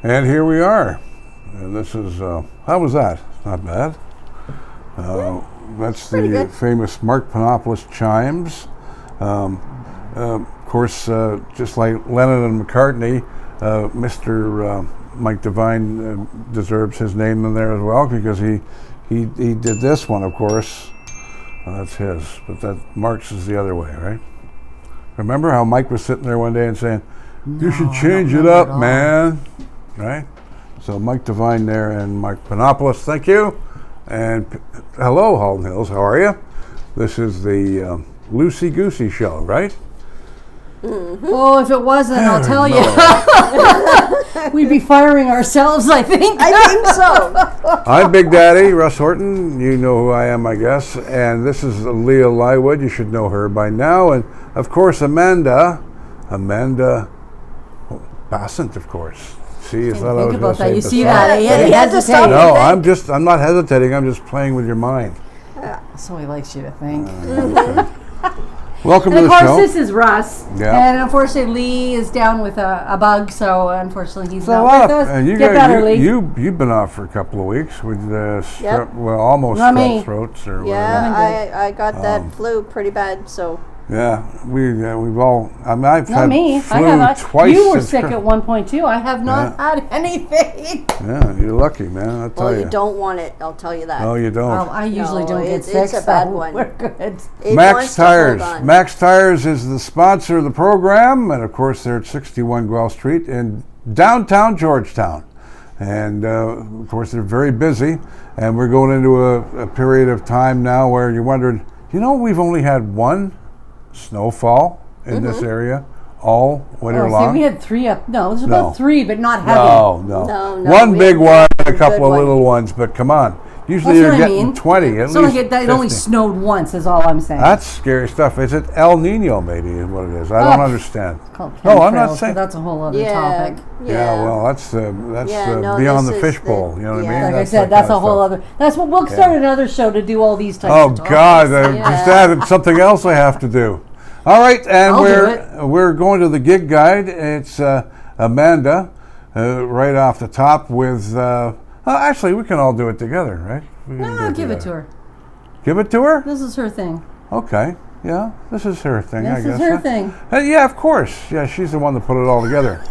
And here we are. And this is, how was that? Not bad. That's the famous Mark Panopoulos chimes. Of course, just like Lennon and McCartney, Mr. Mike Devine deserves his name in there as well, because he did this one, of course. That's his, but that Mark's is the other way, right? Remember how Mike was sitting there one day and saying, "You should change it up, man," right? So Mike Devine there and Mike Panopoulos, thank you. And hello, Halton Hills, how are you? This is the Loosey Goosey show, right? Mm-hmm. Oh, if it wasn't, I'll tell you. We'd be firing ourselves, I think. I think so. I'm Big Daddy, Russ Horton. You know who I am, I guess. And this is Leah Lywood. You should know her by now. And, of course, Amanda Bassett, of course. See, I thought I was going to say you see that? Yeah, he had to stop. No, I'm not hesitating. I'm just playing with your mind. So he likes you to think. Welcome to the show. And of course, this is Russ. Yeah. And unfortunately, Lee is down with a bug, so unfortunately he's not with us. And Get better, Lee. You've been off for a couple of weeks with almost strep throats or whatever. Yeah, I got that flu pretty bad, so. Yeah, we've all. I mean, I've not had me. flu twice. You were sick at one point too. I have not had anything. Yeah, you're lucky, man. I'll tell you. Well, you don't want it. I'll tell you that. No, you don't. I usually don't get sick. It's a bad one. We're good. Max Tires. Max Tires is the sponsor of the program, and of course they're at 61 Guelph Street in downtown Georgetown. And of course they're very busy, and we're going into a period of time now where you're wondering, we've only had one snowfall in this area all winter long. See, we had three up. No, there's about three, but not heavy. No. One big one and a couple of little ones, but come on. Usually you're getting 20 at least. It only snowed once, is all I'm saying. That's scary stuff. Is it El Nino, maybe, is what it is? I don't understand. It's called I'm not saying. That's a whole other topic. Yeah, well, that's beyond the fishbowl. You know what I mean? Like I said, that's a whole other. That's what we'll start another show to do all these types of topics. Oh God! I just added something else I have to do. All right, and we're going to the gig guide. It's Amanda, right off the top with. Actually, we can all do it together, right? No, give it to her. Give it to her? This is her thing. Okay. Yeah, this is her thing, I guess. This is her thing. Yeah, of course. Yeah, she's the one that put it all together.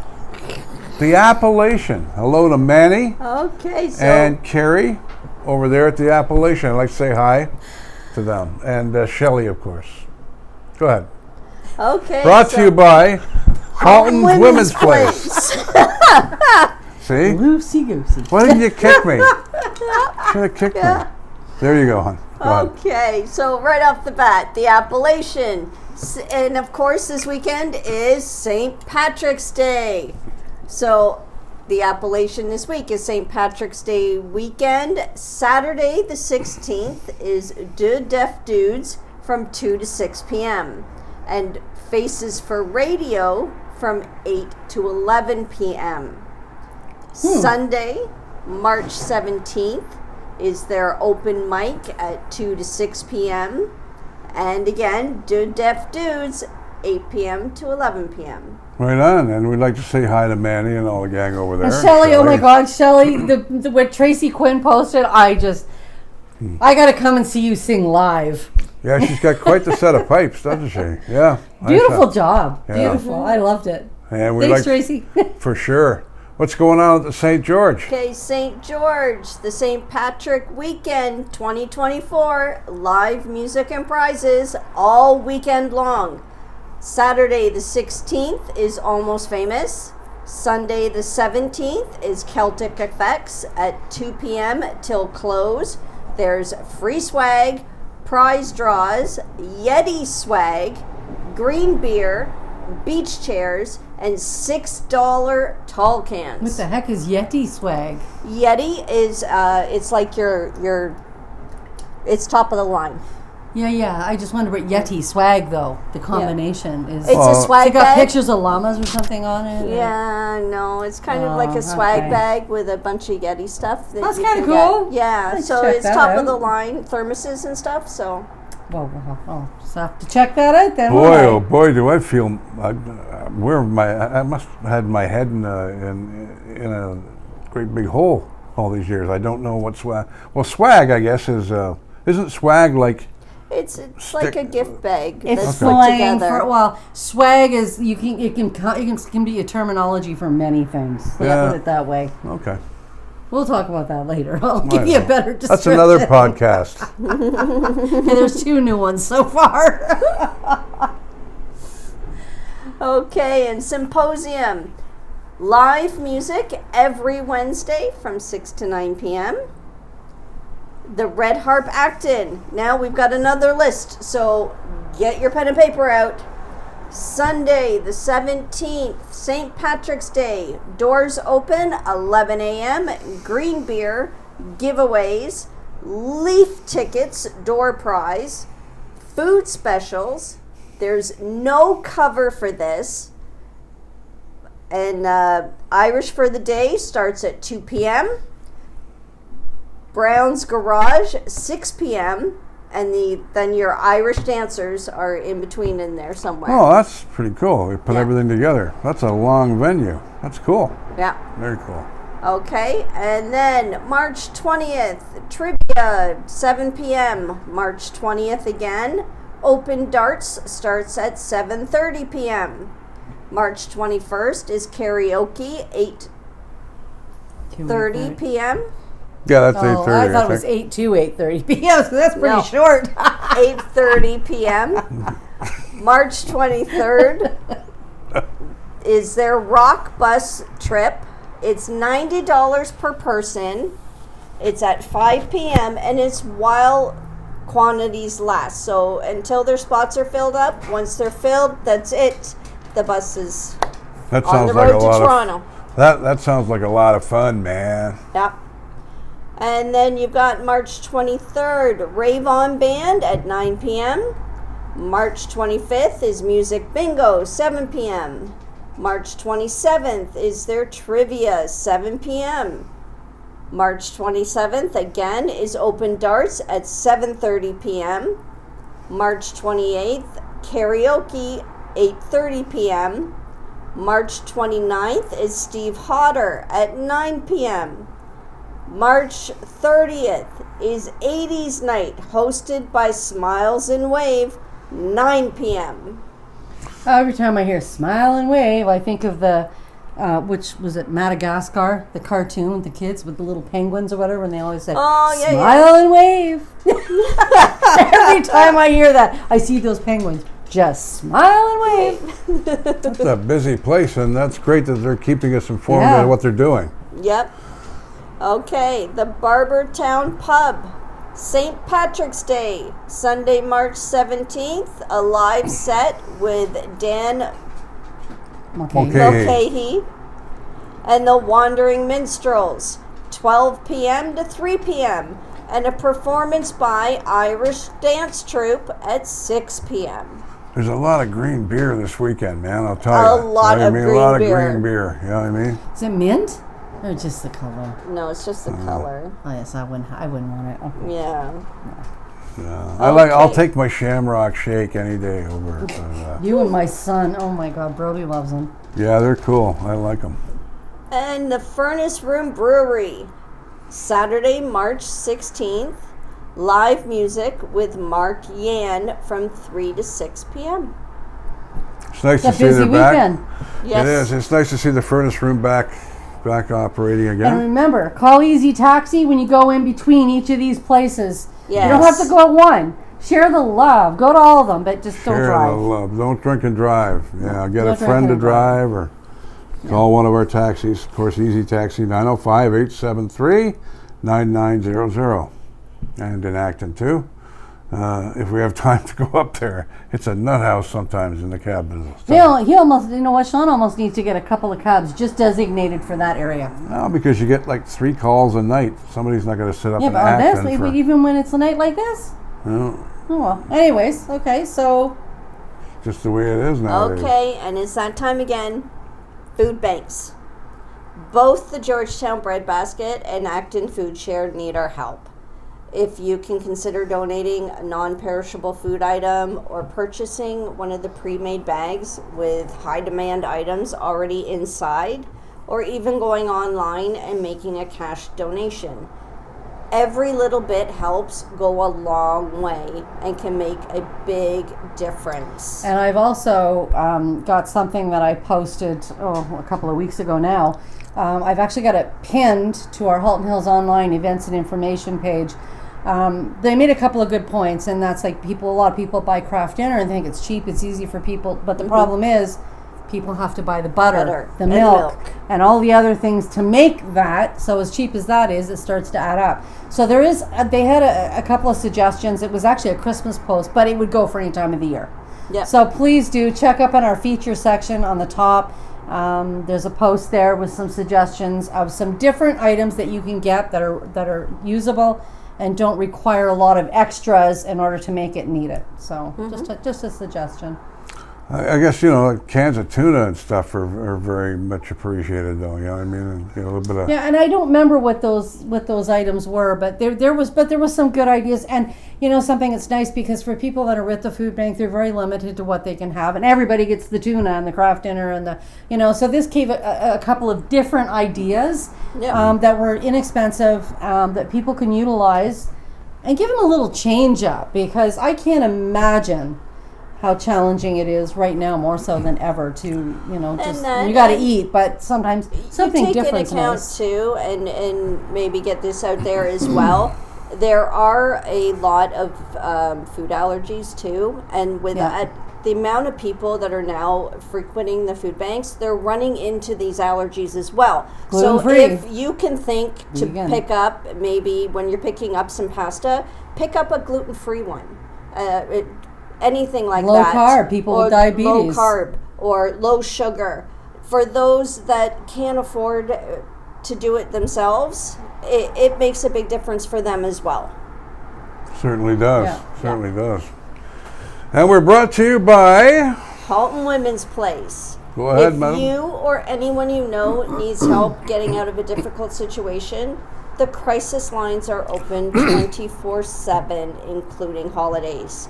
The Appellation. Hello to Manny. Okay, so. And Carrie over there at the Appellation. I'd like to say hi to them. And Shelley, of course. Go ahead. Okay. Brought to you by Halton's Women's Place. See? Loosey Goosey. Why didn't you kick me? Should have kicked me. There you go, hon. Okay, so right off the bat, the Appellation. And of course, this weekend is St. Patrick's Day. So the Appellation this week is St. Patrick's Day weekend. Saturday, the 16th, is Deux Deaf Dudes from 2 to 6 p.m. And Faces for Radio from 8 to 11 p.m. Sunday, March 17th, is their open mic at 2 to 6 p.m. And again, Deux Deaf Dudes, 8 p.m. to 11 p.m. Right on. And we'd like to say hi to Manny and all the gang over there. And Shelley, oh my God, Shelley, what Tracy Quinn posted, I got to come and see you sing live. Yeah, she's got quite the set of pipes, doesn't she? Yeah. Beautiful job. Yeah. Beautiful. I loved it. And Thanks, Tracy. For sure. What's going on at the St. George? Okay, St. George, the St. Patrick Weekend 2024, live music and prizes all weekend long. Saturday the 16th is Almost Famous. Sunday the 17th is Celtic Effects at 2 p.m. till close. There's free swag, prize draws, Yeti swag, green beer, beach chairs, and $6 tall cans. What the heck is Yeti swag? Yeti is it's like your it's top of the line. Yeah. I just wonder what Yeti swag though. The combination is. It's a swag it's got bag. Pictures of llamas or something on it. Yeah, no, it's kind of like a swag bag with a bunch of Yeti stuff. That's kind of cool. Yeah, so it's top of the line thermoses and stuff. So. Well, I'll just have to check that out then. Boy, oh boy, do I feel I must have had my head in a great big hole all these years. I don't know what swag. Well, swag, I guess, isn't swag like? It's like a gift bag. It's that's slang put together. for, well, swag is it can be a terminology for many things. Yeah. Put it that way. Okay. We'll talk about that later. I'll give you a better description. That's another podcast. Okay, there's 2 new ones so far. Okay, and Symposium. Live music every Wednesday from 6 to 9 p.m. The Red Harp Acton. Now we've got another list, so get your pen and paper out. Sunday, the 17th, St. Patrick's Day. Doors open 11 a.m. Green beer, giveaways, leaf tickets, door prize, food specials. There's no cover for this. And Irish for the Day starts at 2 p.m. Brown's Garage, 6 p.m. And then your Irish dancers are in between in there somewhere. Oh, that's pretty cool. We put Yeah. everything together. That's a long venue. That's cool. Yeah. Very cool. Okay, and then March 20th, trivia, 7 p.m. March 20th again. Open darts starts at 7:30 p.m. March 21st is karaoke, 8:30 p.m. Yeah, that's Oh, 8:30. I thought it was 8 to 8:30 p.m. So that's pretty No. short. 8:30 p.m. March 23rd is their rock bus trip. It's $90 per person. It's at 5 p.m. and it's while quantities last. So until their spots are filled up, once they're filled, that's it. The bus is That on sounds the like road a to lot Toronto. of that sounds like a lot of fun, man. Yep. And then you've got March 23rd, Rave On Band at 9 p.m. March 25th is Music Bingo, 7 p.m. March 27th is their Trivia, 7 p.m. March 27th, again, is Open Darts at 7:30 p.m. March 28th, Karaoke, 8:30 p.m. March 29th is Steve Hodder at 9 p.m. March 30th is 80s Night, hosted by Smiles and Wave, 9 p.m. Every time I hear Smile and Wave, I think of the, which was it, Madagascar, the cartoon with the kids with the little penguins or whatever, and they always said, Oh, yeah, Smile and Wave. Every time I hear that, I see those penguins. Just smile and wave. It's a busy place, and that's great that they're keeping us informed Yeah. of what they're doing. Yep. Okay, the Barbertown Pub, St. Patrick's Day, Sunday, March 17th, a live set with Dan Okay. Mulcahy and the Wandering Minstrels, 12 p.m. to 3 p.m., and a performance by Irish Dance Troupe at 6 p.m. There's a lot of green beer this weekend, man. I'll tell A you. lot of a green lot beer. of green beer. You know what I mean? Is it mint or just the color? No, it's just the color. Oh yes, I wouldn't want it. Okay. Yeah. I'll Okay. take my Shamrock Shake any day over. You and my son. Oh my God, Brody loves them. Yeah, they're cool. I like them. And the Furnace Room Brewery, Saturday, March 16th, live music with Mark Yan from 3 to 6 p.m. It's nice It's a to see busy they're back. weekend. Yes. It is. It's nice to see the furnace room back operating And again. remember, call Easy Taxi when you go in between each of these places. Yes. You don't have to go at one. Share the love. Go to all of them, but just don't Share the drive. love. Don't drink and drive. Yeah, get a Don't friend to drink and drive. drive or call one of our taxis. Of course, Easy Taxi 905-873-9900. And in Acton too. If we have time to go up there, it's a nut house sometimes in the cab business. He almost, you know what, Sean almost needs to get a couple of cabs just designated for that area. No, because you get like 3 calls a night. Somebody's not going to sit up Yeah, in but Acton honestly, for. even when it's a night like this. No, Oh well. Anyways, okay, so just the way it is nowadays. Okay, and it's that time again. Food banks. Both the Georgetown Breadbasket and Acton Food Share need our help. if you can consider donating a non-perishable food item or purchasing one of the pre-made bags with high demand items already inside, or even going online and making a cash donation. Every little bit helps go a long way and can make a big difference. And I've also got something that I posted a couple of weeks ago now. I've actually got it pinned to our Halton Hills Online events and information page. They made a couple of good points, and that's like a lot of people buy craft dinner and think it's cheap, it's easy for people, but the problem is people have to buy the butter, the milk, and all the other things to make that. So as cheap as that is, it starts to add up. So there is, they had a couple of suggestions. It was actually a Christmas post, but it would go for any time of the year. Yep. So please do check up on our feature section on the top. There's a post there with some suggestions of some different items that you can get that are usable and don't require a lot of extras in order to make it and eat it. So just a suggestion. I guess, like cans of tuna and stuff are very much appreciated, though. I mean, a little bit of... Yeah, and I don't remember what those items were, but there was some good ideas. And something that's nice, because for people that are with the food bank, they're very limited to what they can have, and everybody gets the tuna and the craft dinner and the so this gave a couple of different ideas that were inexpensive, that people can utilize and give them a little change up, because I can't imagine how challenging it is right now, more so than ever, to you got to eat, but sometimes something different. Take into account too, and maybe get this out there as well. There are a lot of food allergies too, and with the amount of people that are now frequenting the food banks, they're running into these allergies as well. Gluten-free. So if you can think to pick up, maybe when you're picking up some pasta, pick up a gluten-free one. Anything like low that. Low carb, people with diabetes. Low carb or low sugar. For those that can't afford to do it themselves, it makes a big difference for them as well. Certainly does. Certainly does. And we're brought to you by Halton Women's Place. Go ahead, madam. If you or anyone you know needs help getting out of a difficult situation, the crisis lines are open 24/7, including holidays.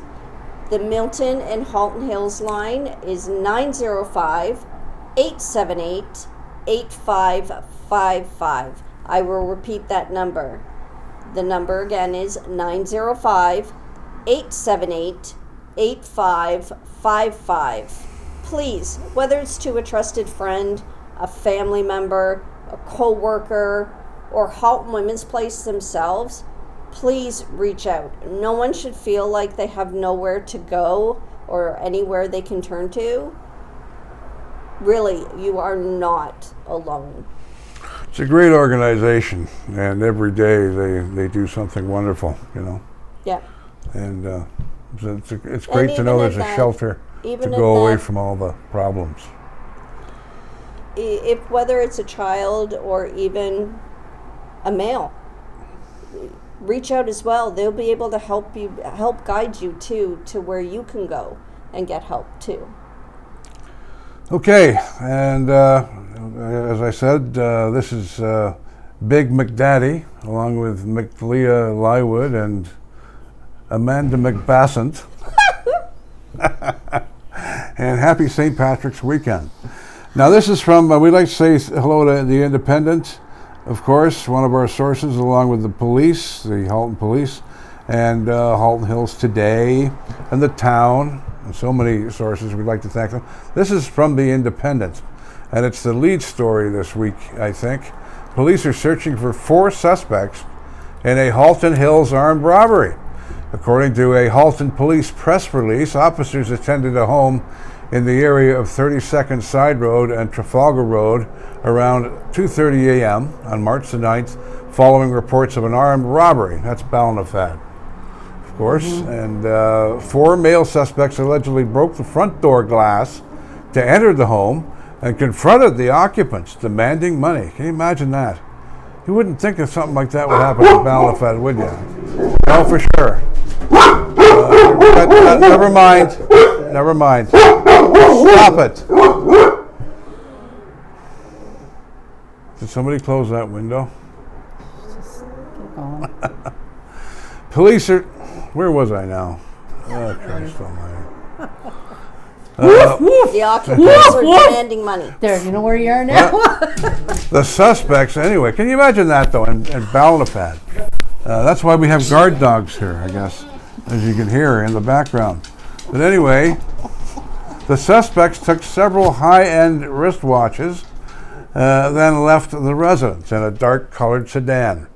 The Milton and Halton Hills line is 905-878-8555. I will repeat that number. The number again is 905-878-8555. Please, whether it's to a trusted friend, a family member, a co-worker, or Halton Women's Place themselves, please reach out. No one should feel like they have nowhere to go or anywhere they can turn to. Really, you are not alone. It's a great organization, and every day they do something wonderful, Yeah. And it's great to know there's a shelter to go away from all the problems. If whether it's a child or even a male, reach out as well. They'll be able to help guide you to where you can go and get help too. Okay, and as I said, this is Big McDaddy, along with Leah Lywood and Amanda McBassant. And happy St. Patrick's weekend. Now this is from, we'd like to say hello to the Independent, of course, one of our sources, along with the police, the Halton Police, and Halton Hills Today, and the town, and so many sources. We'd like to thank them. This is from the Independent, and it's the lead story this week, I think. Police are searching for 4 suspects in a Halton Hills armed robbery. According to a Halton Police press release, officers attended a home in the area of 32nd Side Road and Trafalgar Road around 2:30 a.m. on March the 9th, following reports of an armed robbery. That's Ballinafad, of course. And 4 male suspects allegedly broke the front door glass to enter the home and confronted the occupants, demanding money. Can you imagine that? You wouldn't think of something like that would happen in Ballinafad, would you? No, for sure. Never mind. Never mind. Stop it. Did somebody close that window? Just keep going. Police are. Where was I now? Oh, Christ almighty. The occupants are demanding money. There, you know where you are now? The suspects, anyway, can you imagine that, though, in Ballinafad? That's why we have guard dogs here, I guess, as you can hear in the background. But anyway, the suspects took several high-end wristwatches, then left the residence in a dark-colored sedan.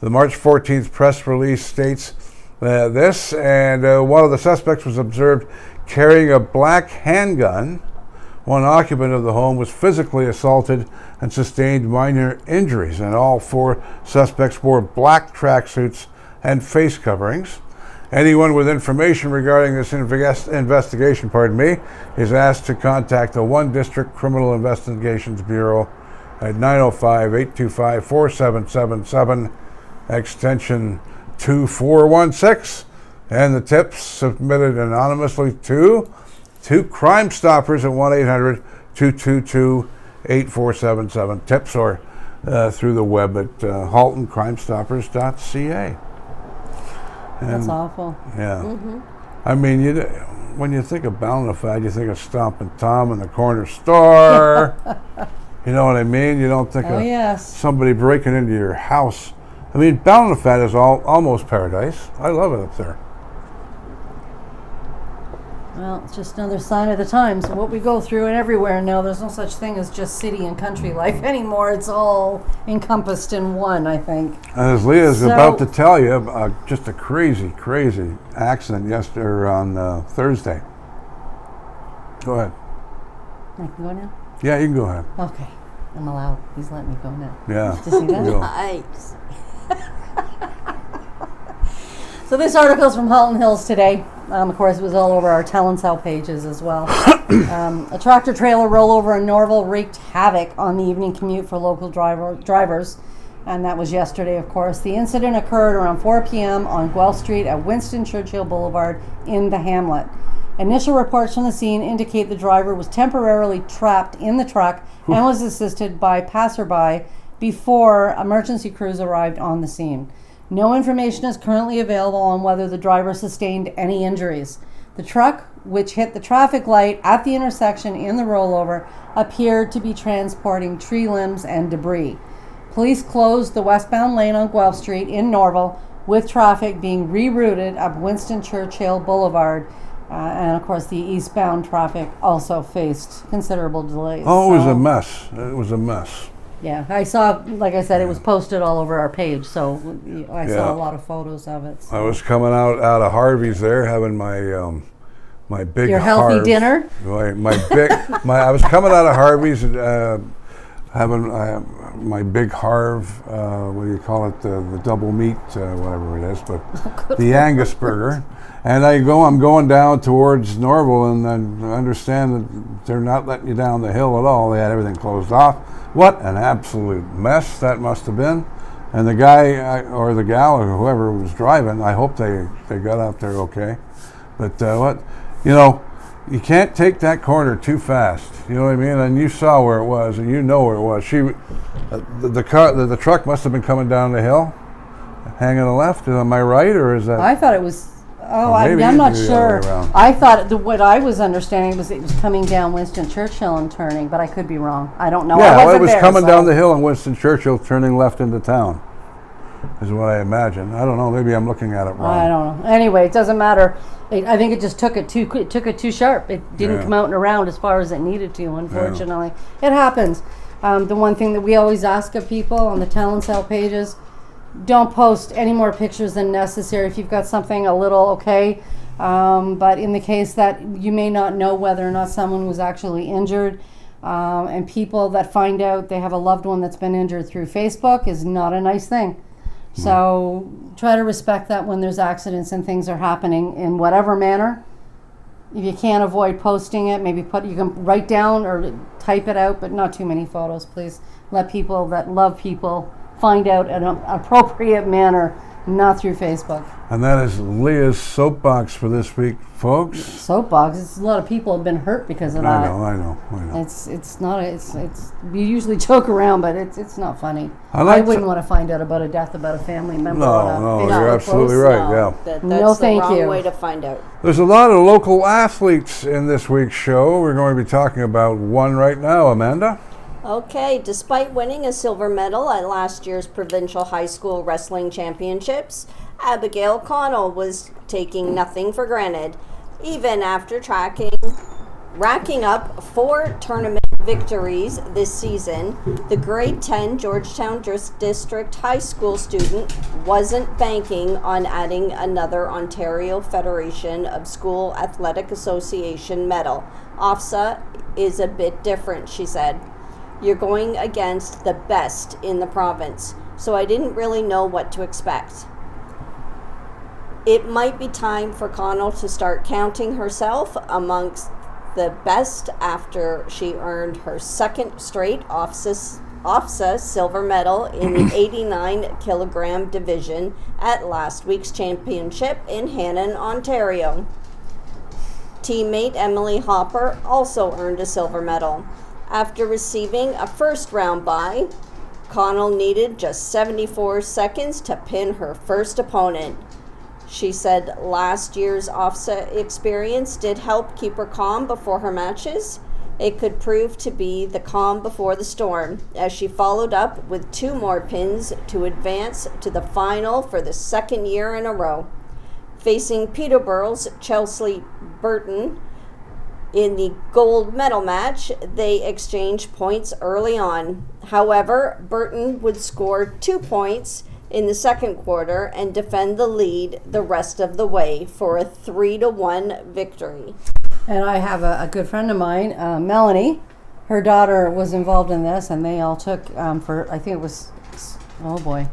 The March 14th press release states this, and one of the suspects was observed carrying a black handgun. One occupant of the home was physically assaulted and sustained minor injuries, and all 4 suspects wore black tracksuits and face coverings. Anyone with information regarding this investigation, is asked to contact the 1 District Criminal Investigations Bureau at 905-825-4777, extension 2416. And the tips submitted anonymously to Crime Stoppers at 1-800-222-8477. Tips or through the web at haltoncrimestoppers.ca. That's awful. Yeah. Mm-hmm. I mean, when you think of Ballinafad, you think of Stompin' Tom and the corner store. You know what I mean? You don't think of somebody breaking into your house. I mean, Ballinafad is almost paradise. I love it up there. Well, it's just another sign of the times. What we go through and everywhere now, there's no such thing as just city and country life anymore. It's all encompassed in one, I think. As Leah's about to tell you, just a crazy, crazy accident yesterday on Thursday. Go ahead. I can go now? Yeah, you can go ahead. Okay. I'm allowed. He's letting me go now. Yeah. Did you see that? Nice. So this article is from Halton Hills today. Of course, it was all over our Tell and Sell pages as well. A tractor trailer rollover in Norval wreaked havoc on the evening commute for local drivers, and that was yesterday, of course. The incident occurred around 4 p.m. on Guelph Street at Winston Churchill Boulevard in the hamlet. Initial reports from the scene indicate the driver was temporarily trapped in the truck and was assisted by passerby before emergency crews arrived on the scene. No information is currently available on whether the driver sustained any injuries. The truck, which hit the traffic light at the intersection in the rollover, appeared to be transporting tree limbs and debris. Police closed the westbound lane on Guelph Street in Norval, with traffic being rerouted up Winston Churchill Boulevard. And of course, the eastbound traffic also faced considerable delays. Oh, it was a mess. It was a mess. Yeah, I saw, like I said, it was posted all over our page, so I saw a lot of photos of it. So. I was coming out of Harvey's there, having my big Your healthy dinner? I was coming out of Harvey's, having my big Harv, what do you call it, the double meat, whatever it is, but the Angus burger. And I'm going down towards Norval, and I understand that they're not letting you down the hill at all. They had everything closed off. What an absolute mess that must have been. And the guy or the gal or whoever was driving, I hope they got out there okay. But you can't take that corner too fast. You know what I mean? And you saw where it was, and you know where it was. The truck must have been coming down the hill, hanging a left. Am I right, or is that? I thought it was. I'm not sure. I thought what I was understanding was it was coming down Winston Churchill and turning, but I could be wrong. I don't know. Yeah, it was coming down the hill in Winston Churchill, turning left into town, is what I imagine. I don't know. Maybe I'm looking at it wrong. I don't know. Anyway, it doesn't matter. I think it just took it too sharp. It didn't come out and around as far as it needed to. Unfortunately, it happens. The one thing that we always ask of people on the Tell and Sell pages. Don't post any more pictures than necessary if you've got something a little okay. But in the case that you may not know whether or not someone was actually injured, and people that find out they have a loved one that's been injured through Facebook is not a nice thing. So try to respect that when there's accidents and things are happening in whatever manner. If you can't avoid posting it, maybe you can write down or type it out, but not too many photos, please. Let people that love people find out in an appropriate manner Not through Facebook. And that is Leah's soapbox for this week, folks. Soapbox. It's a lot of people have been hurt because of that. I know. It's not. It's. We usually joke around, but it's not funny. I wouldn't want to find out about a death about a family member. No, you're absolutely right. Yeah. That's No, thank the wrong you. way to find out. There's a lot of local athletes in this week's show. We're going to be talking about one right now, Amanda. Okay, despite winning a silver medal at last year's Provincial High School Wrestling Championships, Abigail Connell was taking nothing for granted. Even after racking up 4 tournament victories this season, the grade 10 Georgetown District High School student wasn't banking on adding another Ontario Federation of School Athletic Association medal. OFSA is a bit different, she said. You're going against the best in the province, so I didn't really know what to expect. It might be time for Connell to start counting herself amongst the best after she earned her second straight OFSA silver medal in the 89 kilogram division at last week's championship in Hannon, Ontario. Teammate Emily Hopper also earned a silver medal. After receiving a first-round bye, Connell needed just 74 seconds to pin her first opponent. She said last year's OFSA experience did help keep her calm before her matches. It could prove to be the calm before the storm, as she followed up with 2 more pins to advance to the final for the second year in a row. Facing Peterborough's Chelsea Burton, in the gold medal match, they exchanged points early on. However, Burton would score 2 points in the second quarter and defend the lead the rest of the way for a 3-1 victory. And I have a good friend of mine, Melanie. Her daughter was involved in this, and they all took for, I think it was, oh boy.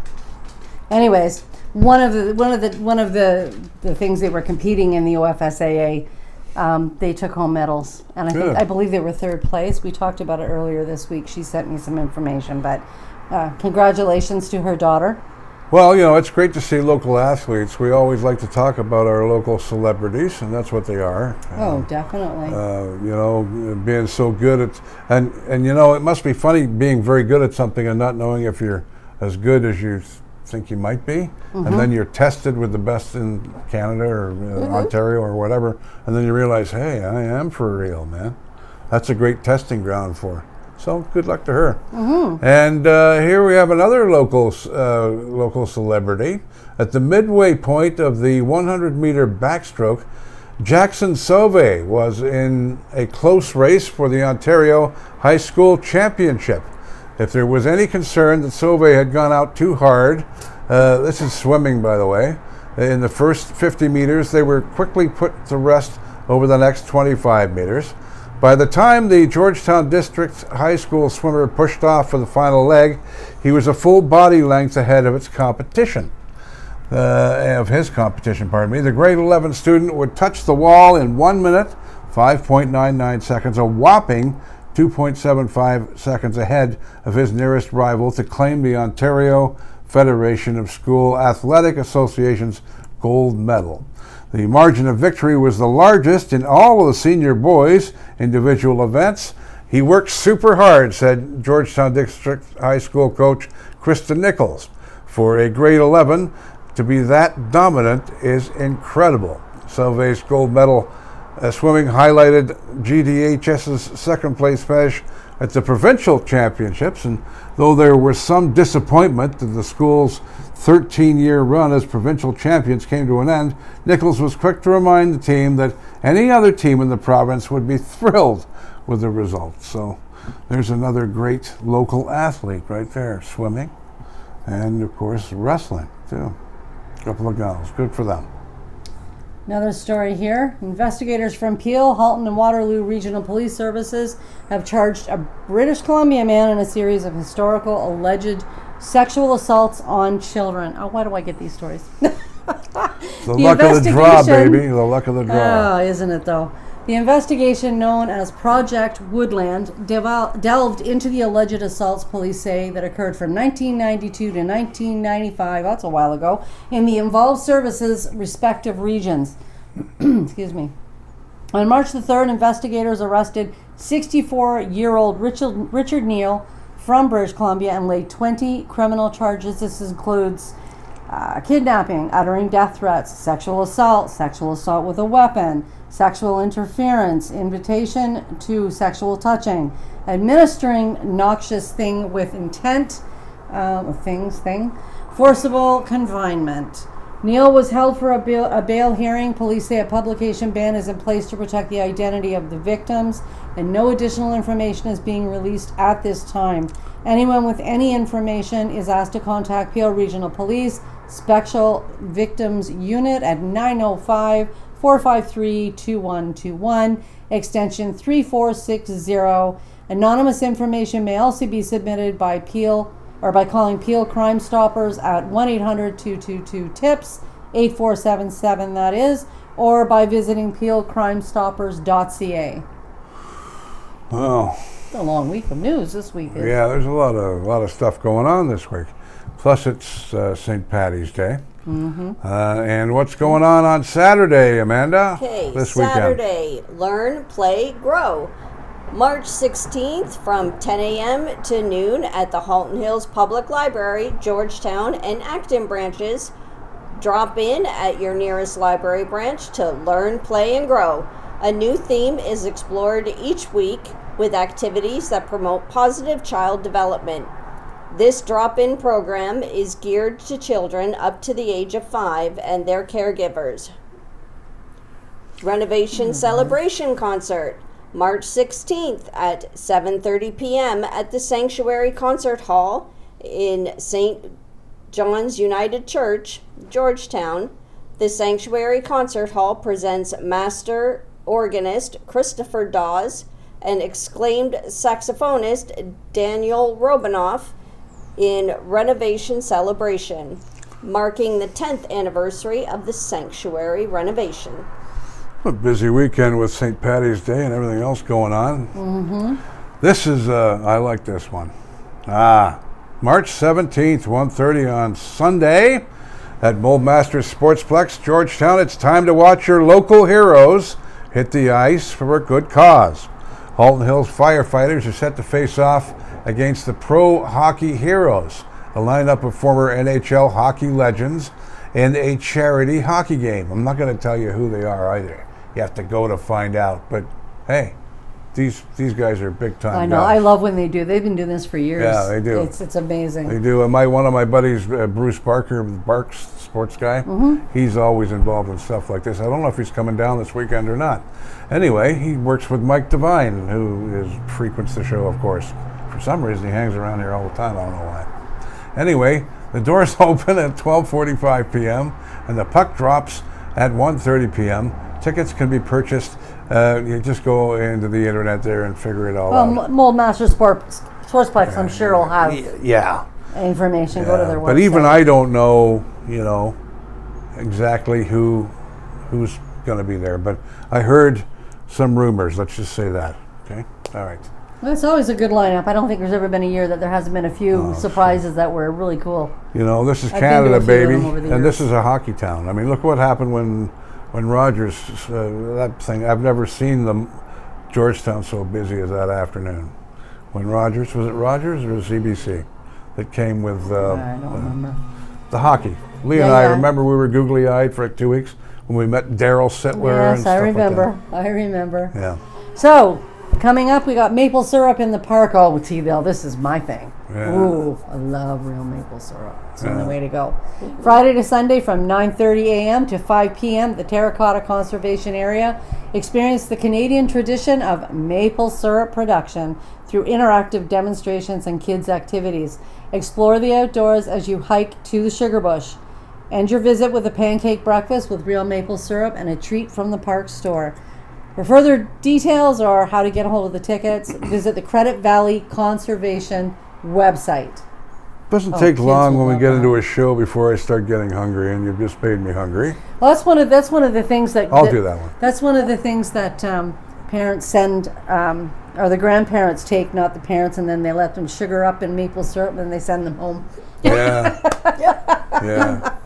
Anyways, one of the things they were competing in the OFSAA. They took home medals, and I believe they were 3rd place. We talked about it earlier this week. She sent me some information, but congratulations to her daughter. Well, it's great to see local athletes. We always like to talk about our local celebrities, and that's what they are. Oh, definitely. Being so good at, and it must be funny being very good at something and not knowing if you're as good as you think you might be, and then you're tested with the best in Canada or Ontario or whatever, and then you realize, hey, I am for real, man. That's a great testing ground for. So good luck to her. And here we have another local celebrity. At the midway point of the 100-meter backstroke, Jackson Sauvé was in a close race for the Ontario High School Championship. If there was any concern that Sauvé had gone out too hard, this is swimming, by the way, in the first 50 meters, they were quickly put to rest over the next 25 meters. By the time the Georgetown District High School swimmer pushed off for the final leg, he was a full body length ahead of his competition. The grade 11 student would touch the wall in 1 minute, 5.99 seconds, a whopping 2.75 seconds ahead of his nearest rival to claim the Ontario Federation of School Athletic Association's gold medal. The margin of victory was the largest in all of the senior boys' individual events. He worked super hard, said Georgetown District High School coach Krista Nichols. For a grade 11 to be that dominant is incredible. Sauvé's gold medal swimming highlighted GDHS's second place finish at the provincial championships, and though there was some disappointment that the school's 13-year run as provincial champions came to an end, Nichols was quick to remind the team that any other team in the province would be thrilled with the result. So there's another great local athlete right there, swimming, and of course wrestling too. A couple of gals, good for them. Another story here. Investigators from Peel, Halton, and Waterloo Regional Police Services have charged a British Columbia man in a series of historical alleged sexual assaults on children. Oh, why do I get these stories? The luck of the draw, baby. The luck of the draw. Oh, isn't it though? The investigation, known as Project Woodland, delved into the alleged assaults police say that occurred from 1992 to 1995, that's a while ago, in the involved services' respective regions. Excuse me. On March the 3rd, investigators arrested 64-year-old Richard Neal from British Columbia and laid 20 criminal charges. This includes kidnapping, uttering death threats, sexual assault with a weapon, sexual interference, invitation to sexual touching, administering noxious thing with intent, forcible confinement. Neal was held for a bail hearing. Police say a publication ban is in place to protect the identity of the victims, and no additional information is being released at this time. Anyone with any information is asked to contact Peel Regional Police Special Victims Unit at 905-453-2121, extension 3460. Anonymous information may also be submitted by Peel or by calling Peel Crime Stoppers at 1-800-222-TIPS, 8477 that is, or by visiting peelcrimestoppers.ca. Well, It's a long week of news this week. yeah, there's a lot of stuff going on this week. Plus, it's St. Patty's Day. Mm-hmm. And what's going on Saturday, Amanda? Okay, this weekend. Saturday, Learn, Play, Grow. March 16th from 10 a.m. to noon at the Halton Hills Public Library, Georgetown, and Acton branches. Drop in at your nearest library branch to learn, play, and grow. A new theme is explored each week with activities that promote positive child development. This drop-in program is geared to children up to the age of 5 and their caregivers. Renovation Celebration Concert, March 16th at 7:30 p.m. at the Sanctuary Concert Hall in St. John's United Church, Georgetown. The Sanctuary Concert Hall presents master organist Christopher Dawes and acclaimed saxophonist Daniel Robinoff in Renovation Celebration, marking the 10th anniversary of the Sanctuary renovation. A busy weekend with St. Patty's Day and everything else going on. Mm-hmm. This is, I like this one. March 17th, 1:30 on Sunday at Moldmasters Sportsplex, Georgetown. It's time to watch your local heroes hit the ice for a good cause. Halton Hills firefighters are set to face off against the Pro Hockey Heroes, a lineup of former NHL hockey legends, in a charity hockey game. I'm not going to tell you who they are either. You have to go to find out. But hey, these guys are big time. I know. guys. I love when they do. They've been doing this for years. Yeah, they do. It's amazing. They do. And one of my buddies, Bruce Barker, the Barks sports guy, he's always involved in stuff like this. I don't know if he's coming down this weekend or not. Anyway, he works with Mike Devine, who frequents the show, of course. For some reason, he hangs around here all the time. I don't know why. Anyway, the doors open at 12:45 p.m. and the puck drops at 1:30 p.m. Tickets can be purchased. You just go into the internet there and figure it all out. Moldmaster Sportsplex, I'm sure, will have information. Go to their website. But even I don't know, exactly who's going to be there. But I heard some rumors. Let's just say that. Okay. All right. Well, it's always a good lineup. I don't think there's ever been a year that there hasn't been a few surprises that were really cool. This is I've Canada, been to a few of baby, them over the and years. this is a hockey town. I mean, look what happened when Rogers, that thing. I've never seen Georgetown so busy as that afternoon. When Rogers, was it Rogers or CBC that came with I don't remember. the hockey? Leah and I remember we were googly-eyed for 2 weeks when we met Daryl Sittler and Yes, stuff I remember. like that. I remember. Yeah. So, coming up, we got maple syrup in the park. Oh, with T-Bill, this is my thing. Yeah. Ooh, I love real maple syrup. It's the only way to go. Friday to Sunday from 9:30 a.m. to 5 p.m. the Terracotta Conservation Area. Experience the Canadian tradition of maple syrup production through interactive demonstrations and kids' activities. Explore the outdoors as you hike to the Sugar Bush. End your visit with a pancake breakfast with real maple syrup and a treat from the park store. For further details or how to get a hold of the tickets, visit the Credit Valley Conservation website. Doesn't Oh, take kids long will when we love get that. into a show before I start getting hungry, and you've just made me hungry. Well, that's one of the things that I'll do that one. That's one of the things that parents send, or the grandparents take, not the parents, and then they let them sugar up in maple syrup, and then they send them home. Yeah. Yeah.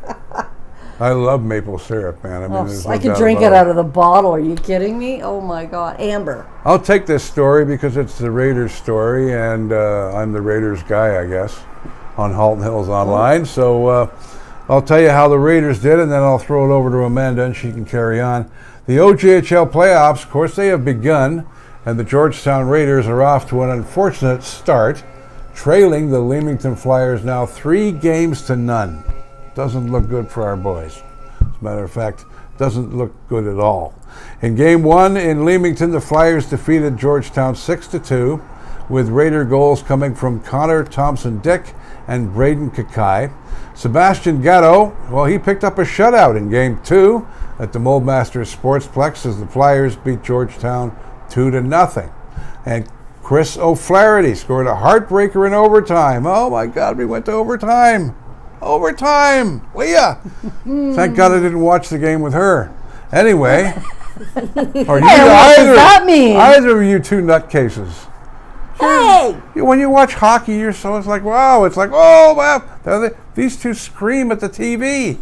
I love maple syrup, man. I mean, there's no I can doubt drink about it out of the bottle. Are you kidding me? Oh my God, Amber. I'll take this story because it's the Raiders story, and I'm the Raiders guy, I guess, on Halton Hills Online. So I'll tell you how the Raiders did, and then I'll throw it over to Amanda, and she can carry on. The HHOL playoffs, of course, they have begun, and the Georgetown Raiders are off to an unfortunate start, trailing the Leamington Flyers now 3-0. Doesn't look good for our boys. As a matter of fact, doesn't look good at all. In Game 1 in Leamington, the Flyers defeated Georgetown 6-2, with Raider goals coming from Connor Thompson-Dick and Braden Kakai. Sebastian Gatto, well, he picked up a shutout in Game 2 at the Moldmasters Sportsplex as the Flyers beat Georgetown 2-0. And Chris O'Flaherty scored a heartbreaker in overtime. Oh my God, we went to overtime. Overtime, Leah. Thank God I didn't watch the game with her. Anyway, or Hey, what does that mean? Either of you two nutcases. Hey! When you watch hockey, you're so it's like wow. It's like oh wow. These two scream at the TV.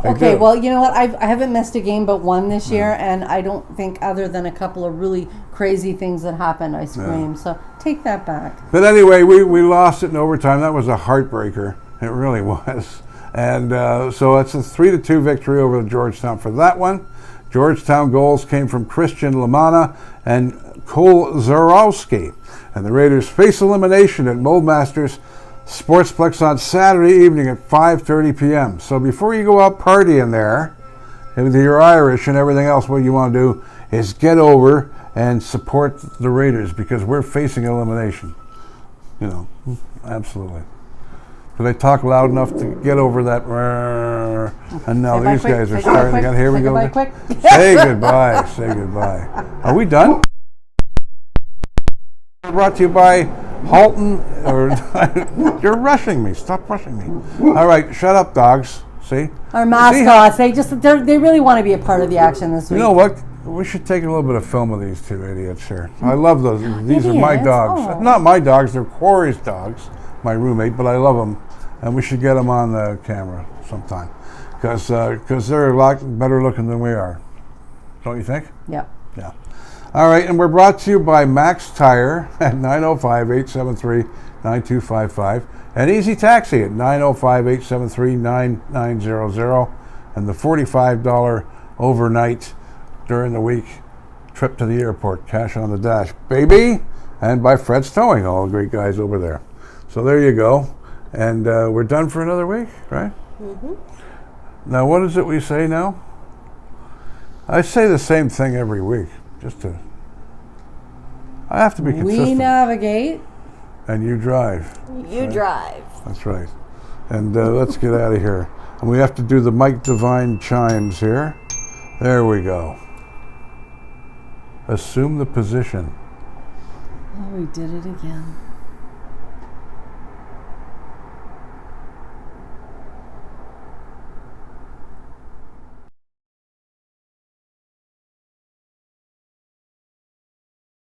They Okay, do. well, you know what? I haven't missed a game but one this year, and I don't think, other than a couple of really crazy things that happened, I screamed. So take that back. But anyway, we lost it in overtime. That was a heartbreaker. It really was. And so it's a 3-2 victory over Georgetown for that one. Georgetown goals came from Christian Lamana and Cole Zarowski. And the Raiders face elimination at Moldmasters Sportsplex on Saturday evening at 5:30 p.m. So before you go out partying there, if you're Irish and everything else, what you want to do is get over and support the Raiders because we're facing elimination. You know, absolutely. Did I talk loud enough to get over that? And now Say these bye guys quick. are Say starting goodbye again. Here we quick. go. Say goodbye quick. Say goodbye. Say goodbye. Are we done? Brought to you by Halton. You're rushing me. Stop rushing me. All right, shut up, dogs. See? Our mascots, they really want to be a part of the action this week. You know what? We should take a little bit of film of these two idiots here. I love those. These are my Idiots? dogs. Oh. Not my dogs. They're Corey's dogs, my roommate, but I love them. And we should get them on the camera sometime. Because they're a lot better looking than we are. Don't you think? Yep. Yeah. All right, and we're brought to you by Max Tire at 905-873-9255 and Easy Taxi at 905-873-9900 and the $45 overnight during the week trip to the airport, cash on the dash, baby, and by Fred's Towing, all the great guys over there. So there you go, and we're done for another week, right? Mm-hmm. Now, what is it we say now? I say the same thing every week, just to. I have to be consistent. We navigate. And you drive. You drive. That's right. And let's get out of here. And we have to do the Mike Devine chimes here. There we go. Assume the position. Oh, we did it again.